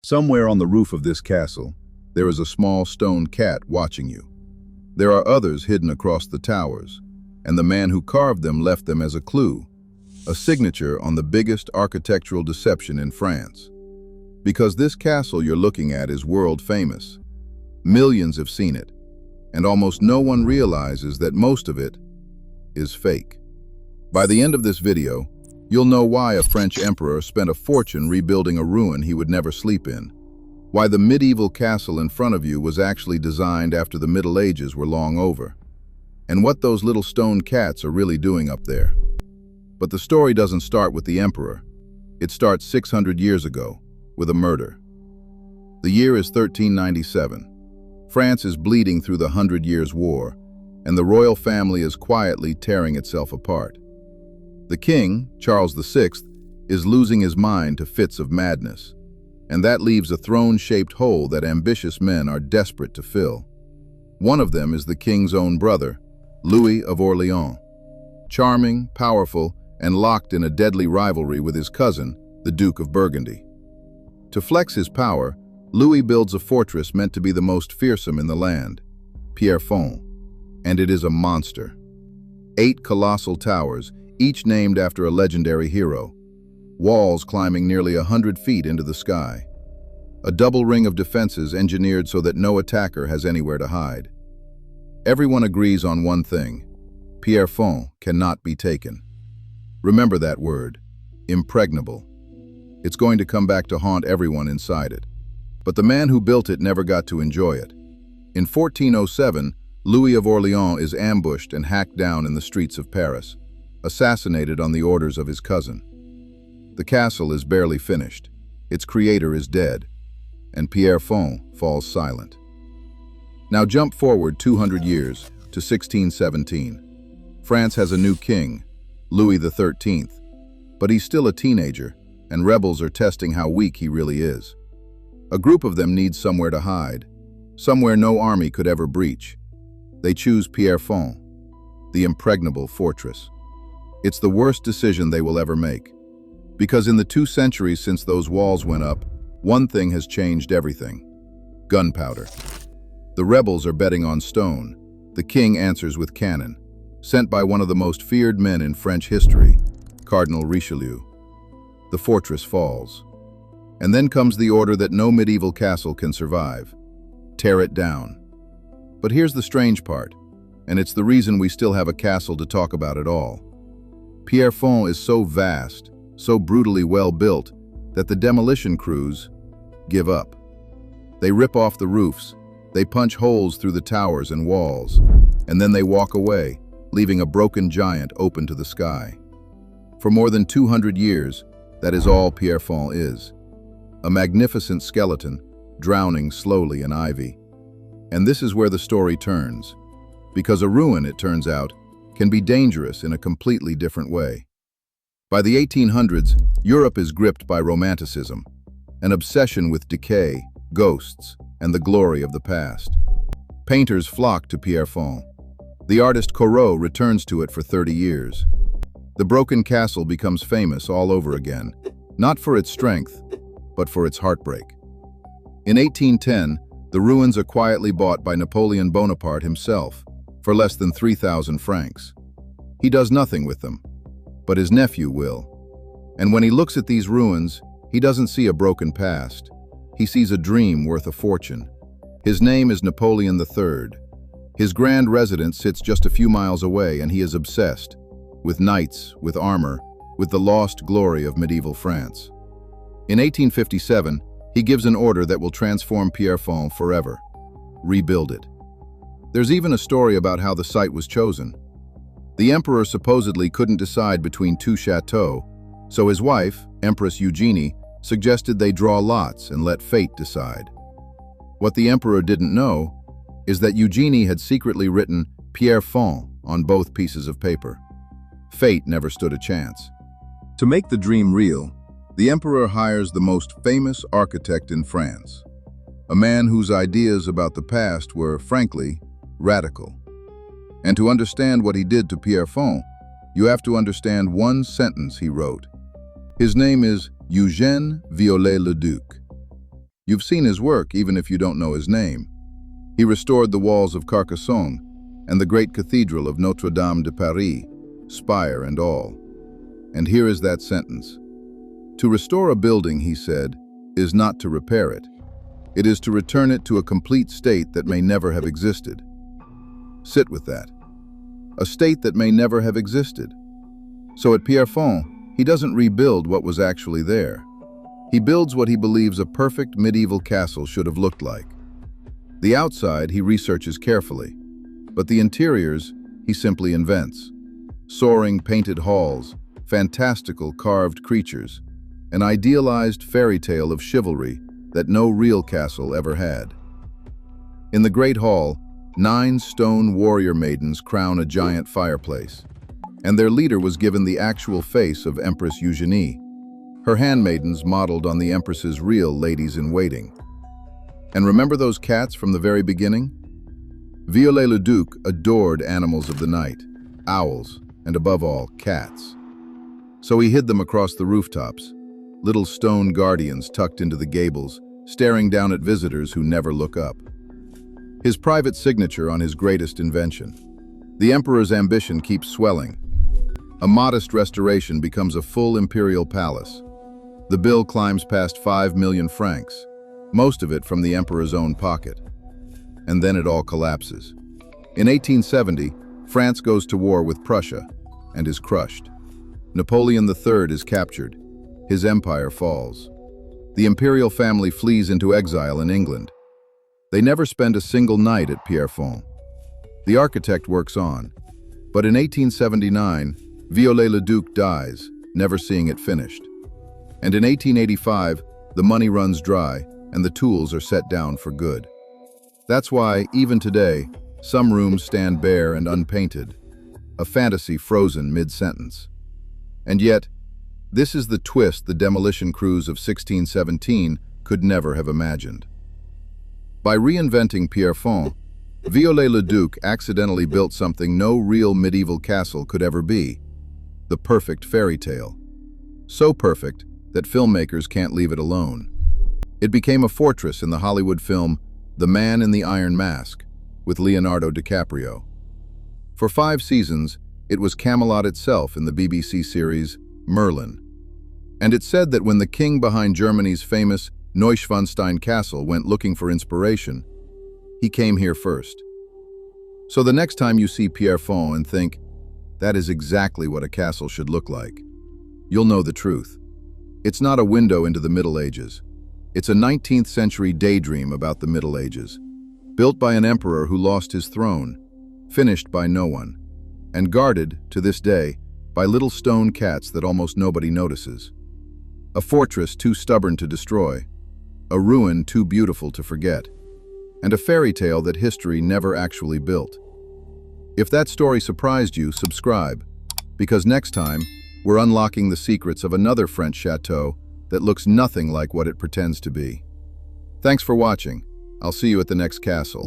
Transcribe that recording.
Somewhere on the roof of this castle, there is a small stone cat watching you. There are others hidden across the towers, and the man who carved them left them as a clue, a signature on the biggest architectural deception in France. Because this castle you're looking at is world famous. Millions have seen it, and almost no one realizes that most of it is fake. By the end of this video, you'll know why a French emperor spent a fortune rebuilding a ruin he would never sleep in, why the medieval castle in front of you was actually designed after the Middle Ages were long over, and what those little stone cats are really doing up there. But the story doesn't start with the emperor. It starts 600 years ago, with a murder. The year is 1397. France is bleeding through the 100 Years' War, and the royal family is quietly tearing itself apart. The king, Charles VI, is losing his mind to fits of madness, and that leaves a throne-shaped hole that ambitious men are desperate to fill. One of them is the king's own brother, Louis of Orleans. Charming, powerful, and locked in a deadly rivalry with his cousin, the Duke of Burgundy. To flex his power, Louis builds a fortress meant to be the most fearsome in the land, Pierrefonds, and it is a monster. 8 colossal towers, each named after a legendary hero, walls climbing nearly 100 feet into the sky. A double ring of defenses engineered so that no attacker has anywhere to hide. Everyone agrees on one thing: Pierrefonds cannot be taken. Remember that word, impregnable. It's going to come back to haunt everyone inside it. But the man who built it never got to enjoy it. In 1407, Louis of Orleans is ambushed and hacked down in the streets of Paris, assassinated on the orders of his cousin. The castle is barely finished, its creator is dead, and Pierrefonds falls silent. Now jump forward 200 years to 1617. France has a new king, Louis XIII, but he's still a teenager, and rebels are testing how weak he really is. A group of them needs somewhere to hide, somewhere no army could ever breach. They choose Pierrefonds, the Impregnable Fortress. It's the worst decision they will ever make, because in the 2 centuries since those walls went up, one thing has changed everything: gunpowder. The rebels are betting on stone. The king answers with cannon, sent by one of the most feared men in French history, Cardinal Richelieu. The fortress falls. And then comes the order that no medieval castle can survive: tear it down. But here's the strange part, and it's the reason we still have a castle to talk about at all. Pierrefonds is so vast, so brutally well built, that the demolition crews give up. They rip off the roofs, they punch holes through the towers and walls, and then they walk away, leaving a broken giant open to the sky. For more than 200 years, that is all Pierrefonds is. A magnificent skeleton, drowning slowly in ivy. And this is where the story turns, because a ruin, it turns out, can be dangerous in a completely different way. By the 1800s, Europe is gripped by romanticism, an obsession with decay, ghosts, and the glory of the past. Painters flock to Pierrefonds. The artist Corot returns to it for 30 years. The broken castle becomes famous all over again, not for its strength, but for its heartbreak. In 1810, the ruins are quietly bought by Napoleon Bonaparte himself, for less than 3,000 francs. He does nothing with them, but his nephew will. And when he looks at these ruins, he doesn't see a broken past. He sees a dream worth a fortune. His name is Napoleon III. His grand residence sits just a few miles away, and he is obsessed with knights, with armor, with the lost glory of medieval France. In 1857, he gives an order that will transform Pierrefonds forever: rebuild it. There's even a story about how the site was chosen. The emperor supposedly couldn't decide between 2 chateaux, so his wife, Empress Eugenie, suggested they draw lots and let fate decide. What the emperor didn't know is that Eugenie had secretly written Pierrefonds on both pieces of paper. Fate never stood a chance. To make the dream real, the emperor hires the most famous architect in France, a man whose ideas about the past were, frankly, radical. And to understand what he did to Pierrefonds, you have to understand one sentence he wrote. His name is Eugène Viollet-le-Duc. You've seen his work even if you don't know his name. He restored the walls of Carcassonne and the great cathedral of Notre-Dame de Paris, spire and all. And here is that sentence. To restore a building, he said, is not to repair it. It is to return it to a complete state that may never have existed. Sit with that. A state that may never have existed. So at Pierrefonds, he doesn't rebuild what was actually there. He builds what he believes a perfect medieval castle should have looked like. The outside he researches carefully, but the interiors he simply invents. Soaring painted halls, fantastical carved creatures, an idealized fairy tale of chivalry that no real castle ever had. In the Great Hall, 9 stone warrior maidens crown a giant fireplace, and their leader was given the actual face of Empress Eugénie, her handmaidens modeled on the Empress's real ladies-in-waiting. And remember those cats from the very beginning? Viollet-le-Duc adored animals of the night, owls, and above all, cats. So he hid them across the rooftops, little stone guardians tucked into the gables, staring down at visitors who never look up. His private signature on his greatest invention. The emperor's ambition keeps swelling. A modest restoration becomes a full imperial palace. The bill climbs past 5 million francs, most of it from the emperor's own pocket. And then it all collapses. In 1870, France goes to war with Prussia and is crushed. Napoleon III is captured. His empire falls. The imperial family flees into exile in England. They never spend a single night at Pierrefonds. The architect works on, but in 1879, Viollet-le-Duc dies, never seeing it finished. And in 1885, the money runs dry and the tools are set down for good. That's why, even today, some rooms stand bare and unpainted, a fantasy frozen mid-sentence. And yet, this is the twist the demolition crews of 1617 could never have imagined. By reinventing Pierrefonds, Viollet-le-Duc accidentally built something no real medieval castle could ever be, the perfect fairy tale. So perfect that filmmakers can't leave it alone. It became a fortress in the Hollywood film The Man in the Iron Mask, with Leonardo DiCaprio. For 5 seasons, it was Camelot itself in the BBC series Merlin. And it's said that when the king behind Germany's famous Neuschwanstein Castle went looking for inspiration, he came here first. So the next time you see Pierrefonds and think, that is exactly what a castle should look like, you'll know the truth. It's not a window into the Middle Ages. It's a 19th century daydream about the Middle Ages, built by an emperor who lost his throne, finished by no one, and guarded, to this day, by little stone cats that almost nobody notices. A fortress too stubborn to destroy, a ruin too beautiful to forget, and a fairy tale that history never actually built. If that story surprised you, subscribe, because next time, we're unlocking the secrets of another French chateau that looks nothing like what it pretends to be. Thanks for watching. I'll see you at the next castle.